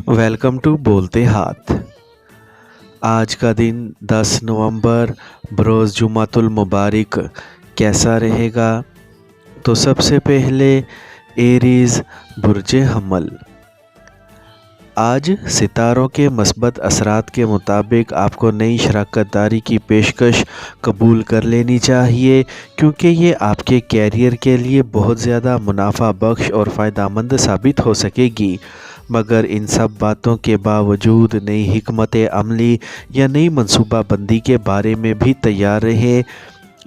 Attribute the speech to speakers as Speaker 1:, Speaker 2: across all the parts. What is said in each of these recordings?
Speaker 1: Welcome to बोलते हाथ। आज का दिन 10 नवंबर बरोज़ जुमातुल मुबारक कैसा रहेगा? तो सबसे पहले एरीज़ बुर्जे हमल। आज सितारों के मस्बत असरात के मुताबिक आपको नई शराकत दारी की पेशकश कबूल कर लेनी चाहिए, क्योंकि ये आपके कैरियर के लिए बहुत ज़्यादा मुनाफा बख्श और फ़ायदेमंद साबित हो सकेगी। मगर इन सब बातों के बावजूद नई हिकमत अमली या नई मनसूबा बंदी के बारे में भी तैयार रहें।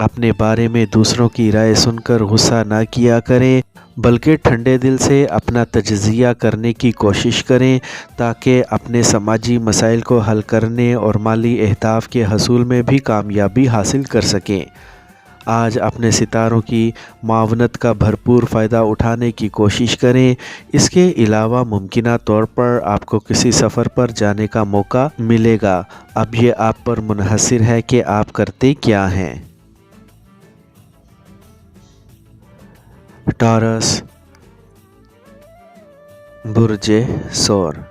Speaker 1: अपने बारे में दूसरों की राय सुनकर गुस्सा ना किया करें, बल्कि ठंडे दिल से अपना तजज़िया करने की कोशिश करें, ताकि अपने समाजी मसाइल को हल करने और माली अहदाफ के हसूल में भी कामयाबी हासिल कर सकें। आज अपने सितारों की मावनत का भरपूर फ़ायदा उठाने की कोशिश करें। इसके अलावा मुमकिना तौर पर आपको किसी सफ़र पर जाने का मौका मिलेगा। अब ये आप पर मुनहसर है कि आप करते क्या हैं। टॉरस बुर्जे सौर।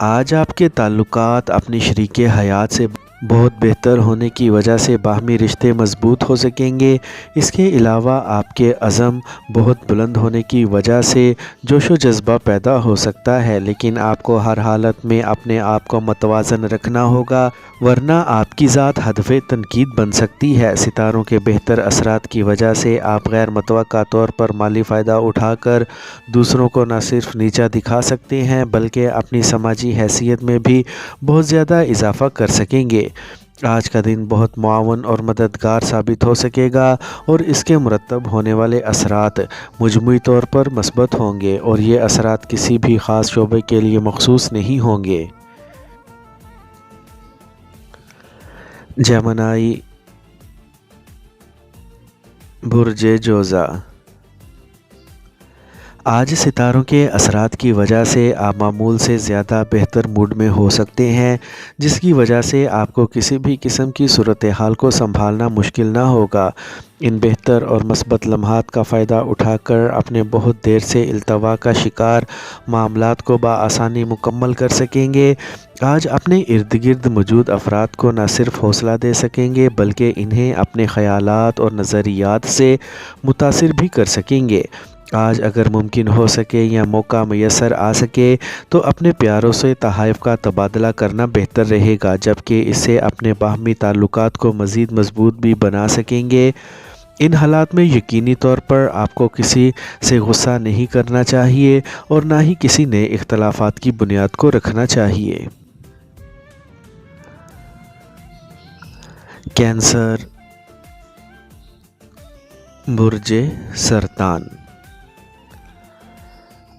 Speaker 1: आज आपके ताल्लुकात अपनी शरीके हयात से बहुत बेहतर होने की वजह से बाहमी रिश्ते मजबूत हो सकेंगे। इसके अलावा आपके अज़म बहुत बुलंद होने की वजह से जोश व जज्बा पैदा हो सकता है, लेकिन आपको हर हालत में अपने आप को मतवाज़न रखना होगा, वरना आपकी ज़ात हदफ़े तनकीद बन सकती है। सितारों के बेहतर असरात की वजह से आप गैर मुतवक्का तौर पर माली फ़ायदा उठाकर दूसरों को न सिर्फ नीचा दिखा सकते हैं, बल्कि अपनी समाजी हैसियत में भी बहुत ज़्यादा इजाफ़ा कर सकेंगे। आज का दिन बहुत मुआवन और मददगार साबित हो सकेगा और इसके मुरतब होने वाले असरात मजमूई तौर पर मस्बत होंगे, और ये असरात किसी भी ख़ास शोबे के लिए मखसूस नहीं होंगे। जेमिनी बुर्जे जोज़ा। आज सितारों के असरात की वजह से आप मामूल से ज़्यादा बेहतर मूड में हो सकते हैं, जिसकी वजह से आपको किसी भी किस्म की सूरत हाल को संभालना मुश्किल ना होगा। इन बेहतर और मस्बत लम्हात का फ़ायदा उठाकर अपने बहुत देर से इल्तवा का शिकार मामलात को बआसानी मुकम्मल कर सकेंगे। आज अपने इर्द गिर्द मौजूद अफराद को न सिर्फ हौसला दे सकेंगे, बल्कि इन्हें अपने ख़यालात और नज़रियात से मुतासिर भी कर सकेंगे। आज अगर मुमकिन हो सके या मौका मैसर आ सके तो अपने प्यारों से तहाइफ का तबादला करना बेहतर रहेगा, जबकि इससे अपने बाहमी ताल्लुकात को मज़ीद मजबूत भी बना सकेंगे। इन हालात में यकीनी तौर पर आपको किसी से गुस्सा नहीं करना चाहिए और ना ही किसी नए इख्तलाफात की बुनियाद को रखना चाहिए। कैंसर बुर्जे सरतान।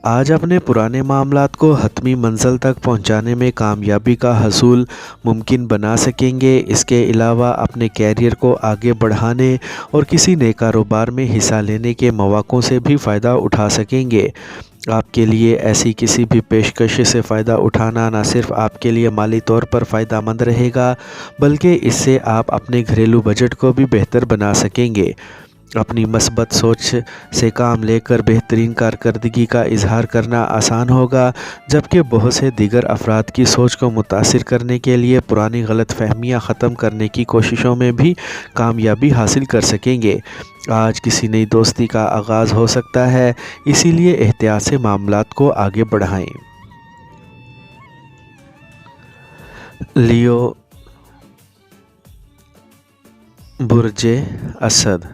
Speaker 1: आज अपने पुराने मामलात को हतमी मंजिल तक पहुंचाने में कामयाबी का हसूल मुमकिन बना सकेंगे। इसके अलावा अपने कैरियर को आगे बढ़ाने और किसी नए कारोबार में हिस्सा लेने के मौक़ों से भी फ़ायदा उठा सकेंगे। आपके लिए ऐसी किसी भी पेशकश से फ़ायदा उठाना न सिर्फ आपके लिए माली तौर पर फ़ायदेमंद रहेगा, बल्कि इससे आप अपने घरेलू बजट को भी बेहतर बना सकेंगे। अपनी मस्बत सोच से काम लेकर बेहतरीन कारकर्दगी का इजहार करना आसान होगा, जबकि बहुत से दीगर अफराद की सोच को मुतासिर करने के लिए पुरानी गलत फहमियाँ ख़त्म करने की कोशिशों में भी कामयाबी हासिल कर सकेंगे। आज किसी नई दोस्ती का आगाज़ हो सकता है, इसीलिए एहतियात से मामलात को आगे बढ़ाएं। लियो बुर्जे असद।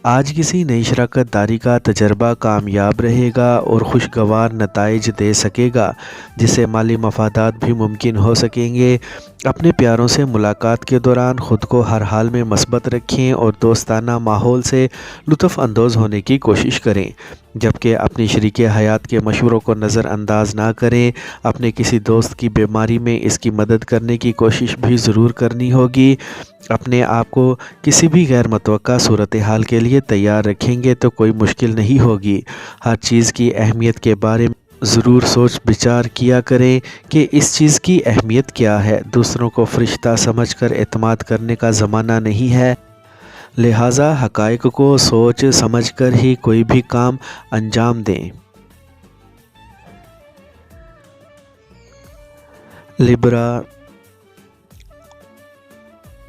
Speaker 1: आज किसी नई शराकत दारी का तजर्बा कामयाब रहेगा और खुशगवार नताइज दे सकेगा, जिससे माली मफादात भी मुमकिन हो सकेंगे। अपने प्यारों से मुलाकात के दौरान ख़ुद को हर हाल में मस्बत रखें और दोस्ताना माहौल से लुत्फ़ अंदोज़ होने की कोशिश करें, जबकि अपनी शरीके हयात के मशवरों को नज़रअंदाज ना करें। अपने किसी दोस्त की बीमारी में इसकी मदद करने की कोशिश भी ज़रूर करनी होगी। अपने आप को किसी भी गैर मुतवक्का सूरत हाल के लिए तैयार रखेंगे तो कोई मुश्किल नहीं होगी। हर चीज़ की अहमियत के बारे में ज़रूर सोच विचार किया करें कि इस चीज़ की अहमियत क्या है। दूसरों को फ़रिश्ता समझकर एतमाद करने का ज़माना नहीं है, लिहाजा हक़ाइक़ को सोच समझकर ही कोई भी काम अंजाम दें। लिब्रा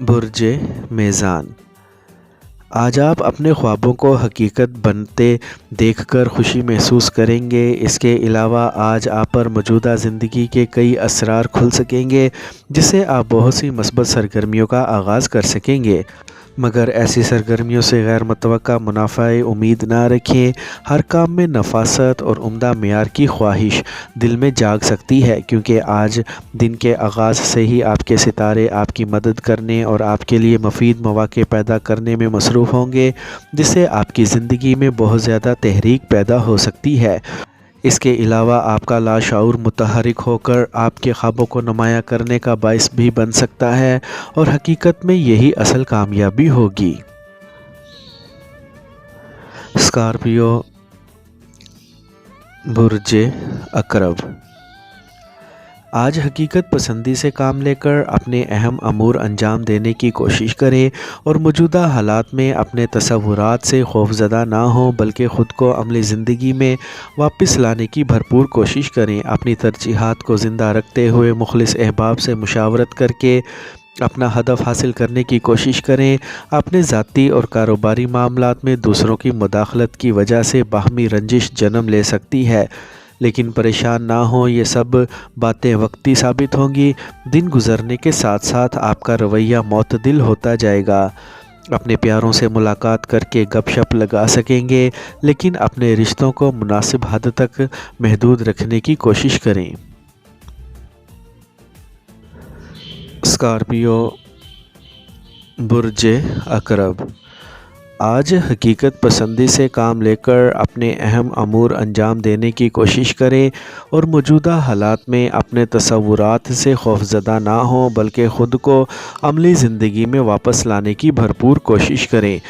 Speaker 1: बुर्ज मेज़ान। आज आप अपने ख्वाबों को हकीकत बनते देखकर खुशी महसूस करेंगे। इसके अलावा आज आप पर मौजूदा ज़िंदगी के कई असरार खुल सकेंगे, जिससे आप बहुत सी मस्बत सरगर्मियों का आगाज़ कर सकेंगे। मगर ऐसी सरगर्मियों से गैर मुतवक्का मुनाफ़ा उम्मीद ना रखें। हर काम में नफासत और उम्दा मेयार की ख्वाहिश दिल में जाग सकती है, क्योंकि आज दिन के आगाज़ से ही आपके सितारे आपकी मदद करने और आपके लिए मुफीद मौक़े पैदा करने में मसरूफ़ होंगे, जिससे आपकी ज़िंदगी में बहुत ज़्यादा तहरीक पैदा हो सकती है। इसके अलावा आपका लाशऊर मुतहरिक होकर आपके ख्वाबों को नुमायाँ करने का बाइस भी बन सकता है, और हकीकत में यही असल कामयाबी होगी। स्कॉर्पियो बुर्ज अकरब। आज हकीकत पसंदी से काम लेकर अपने अहम अमूर अंजाम देने की कोशिश करें और मौजूदा हालात में अपने तसव्वुरात से खौफज़दा ना हो, बल्कि ख़ुद को अमली ज़िंदगी में वापस लाने की भरपूर कोशिश करें। अपनी तरजीहात को ज़िंदा रखते हुए मुखलिस अहबाब से मुशावरत करके अपना हदफ हासिल करने की कोशिश करें। अपने ज़ाती और कारोबारी मामलात में दूसरों की मुदाखलत की वजह से बाहमी रंजिश जन्म ले सकती है, लेकिन परेशान ना हो, ये सब बातें वक्ती साबित होंगी। दिन गुज़रने के साथ साथ आपका रवैया मोतदिल होता जाएगा। अपने प्यारों से मुलाकात करके गपशप लगा सकेंगे, लेकिन अपने रिश्तों को मुनासिब हद तक महदूद रखने की कोशिश करें। स्कॉर्पियो बुर्ज अकरब। आज हकीकत पसंदी से काम लेकर अपने अहम अमूर अंजाम देने की कोशिश करें और मौजूदा हालात में अपने तसव्वुरात से खौफज़दा ना हो, बल्कि ख़ुद को अमली ज़िंदगी में वापस लाने की भरपूर कोशिश करें।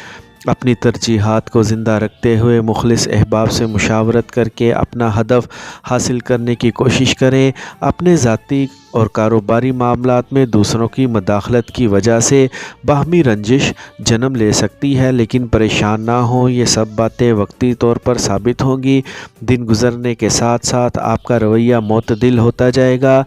Speaker 1: अपनी तरजीहात को ज़िंदा रखते हुए मुखलिस अहबाब से मुशावरत करके अपना हदफ हासिल करने की कोशिश करें। अपने ज़ाती और कारोबारी मामलात में दूसरों की मुदाखलत की वजह से बाहमी रंजिश जन्म ले सकती है, लेकिन परेशान ना हो, ये सब बातें वक्ती तौर पर साबित होंगी। दिन गुज़रने के साथ साथ आपका रवैया मोतदिल होता जाएगा।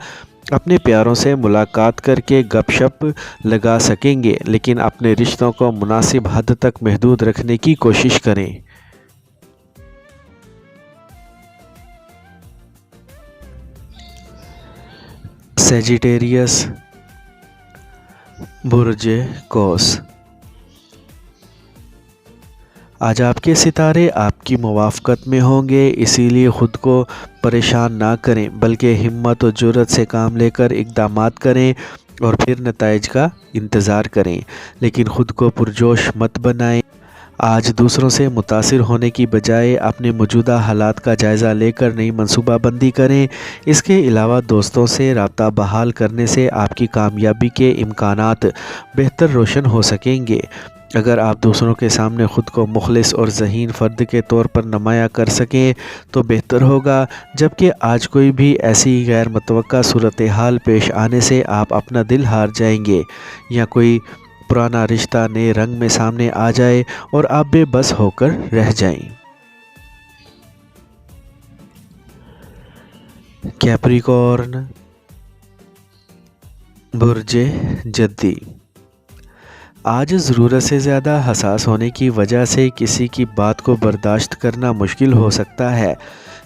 Speaker 1: अपने प्यारों से मुलाकात करके गपशप लगा सकेंगे, लेकिन अपने रिश्तों को मुनासिब हद तक महदूद रखने की कोशिश करें। सेजिटेरियस बुर्ज कौस। आज आपके सितारे आपकी मुवाफ़क़त में होंगे, इसीलिए ख़ुद को परेशान ना करें, बल्कि हिम्मत और जुर्रत से काम लेकर इक़दामात करें और फिर नताइज का इंतज़ार करें, लेकिन ख़ुद को पुरजोश मत बनाएं। आज दूसरों से मुतासिर होने की बजाय अपने मौजूदा हालात का जायज़ा लेकर नई मनसूबाबंदी करें। इसके अलावा दोस्तों से राब्ता बहाल करने से आपकी कामयाबी के इम्कानात बेहतर रोशन हो सकेंगे। अगर आप दूसरों के सामने ख़ुद को मुखलिस और ज़हीन फ़र्द के तौर पर नुमायाँ कर सकें तो बेहतर होगा, जबकि आज कोई भी ऐसी गैर मुतवक्का सूरत हाल पेश आने से आप अपना दिल हार जाएंगे, या कोई पुराना रिश्ता नए रंग में सामने आ जाए और आप बेबस होकर रह जाएं। कैप्रिकॉर्न बुर्ज जद्दी। आज ज़रूरत से ज़्यादा हसास होने की वजह से किसी की बात को बर्दाश्त करना मुश्किल हो सकता है,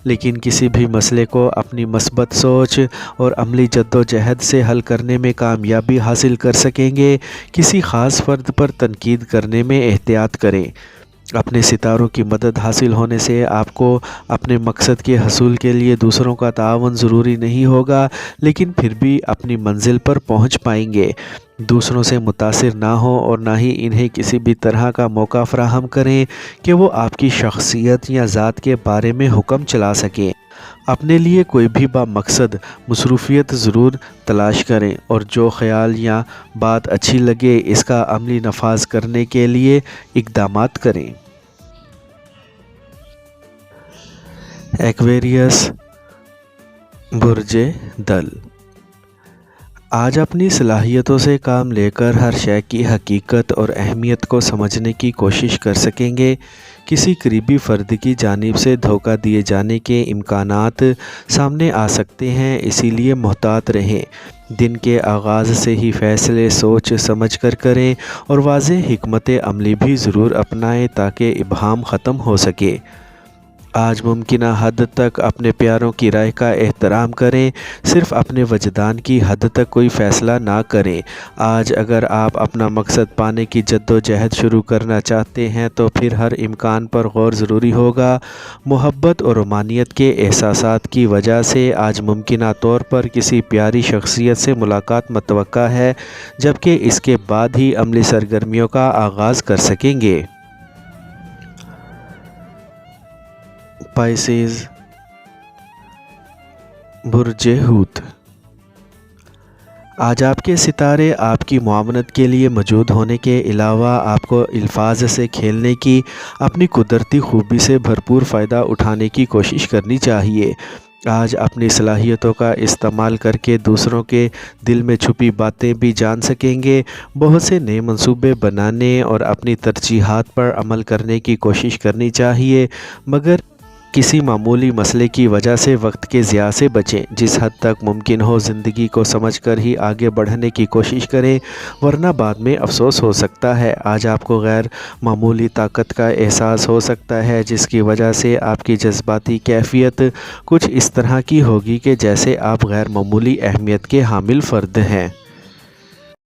Speaker 1: लेकिन किसी भी मसले को अपनी मस्बत सोच और अमली जद्दोजहद से हल करने में कामयाबी हासिल कर सकेंगे। किसी ख़ास फ़र्द पर तनकीद करने में एहतियात करें। अपने सितारों की मदद हासिल होने से आपको अपने मकसद के हसूल के लिए दूसरों का ताआवुन ज़रूरी नहीं होगा, लेकिन फिर भी अपनी मंजिल पर पहुंच पाएंगे। दूसरों से मुतासिर ना हो और ना ही इन्हें किसी भी तरह का मौका फ़राहम करें कि वो आपकी शख्सियत या ज़ात के बारे में हुक्म चला सकें। अपने लिए कोई भी बामकसद मसरूफ़ियत ज़रूर तलाश करें, और जो ख़याल या बात अच्छी लगे इसका अमली नफाज करने के लिए इक़दामात करें। एक्वेरियस बुर्ज दल। آج اپنی صلاحیتوں سے کام لے کر ہر شے کی حقیقت اور اہمیت کو سمجھنے کی کوشش کر سکیں گے۔ کسی قریبی فرد کی جانب سے دھوکہ دیے جانے کے امکانات سامنے آ سکتے ہیں، اسی لیے محتاط رہیں۔ دن کے آغاز سے ہی فیصلے سوچ سمجھ کر کریں اور واضح حکمت عملی بھی ضرور اپنائیں تاکہ ابہام ختم ہو سکے۔ آج ممکنہ حد تک اپنے پیاروں کی رائے کا احترام کریں، صرف اپنے وجدان کی حد تک کوئی فیصلہ نہ کریں۔ آج اگر آپ اپنا مقصد پانے کی جد و جہد شروع کرنا چاہتے ہیں تو پھر ہر امکان پر غور ضروری ہوگا۔ محبت اور رومانیت کے احساسات کی وجہ سے آج ممکنہ طور پر کسی پیاری شخصیت سے ملاقات متوقع ہے، جبکہ اس کے بعد ہی عملی سرگرمیوں کا آغاز کر سکیں گے۔ پائسیز، برج حوت۔ آج آپ کے ستارے آپ کی معاونت کے لیے موجود ہونے کے علاوہ آپ کو الفاظ سے کھیلنے کی، اپنی قدرتی خوبی سے بھرپور فائدہ اٹھانے کی کوشش کرنی چاہیے۔ آج اپنی صلاحیتوں کا استعمال کر کے دوسروں کے دل میں چھپی باتیں بھی جان سکیں گے۔ بہت سے نئے منصوبے بنانے اور اپنی ترجیحات پر عمل کرنے کی کوشش کرنی چاہیے، مگر کسی معمولی مسئلے کی وجہ سے وقت کے ضیاع سے بچیں۔ جس حد تک ممکن ہو زندگی کو سمجھ کر ہی آگے بڑھنے کی کوشش کریں، ورنہ بعد میں افسوس ہو سکتا ہے۔ آج آپ کو غیر معمولی طاقت کا احساس ہو سکتا ہے، جس کی وجہ سے آپ کی جذباتی کیفیت کچھ اس طرح کی ہوگی کہ جیسے آپ غیر معمولی اہمیت کے حامل فرد ہیں۔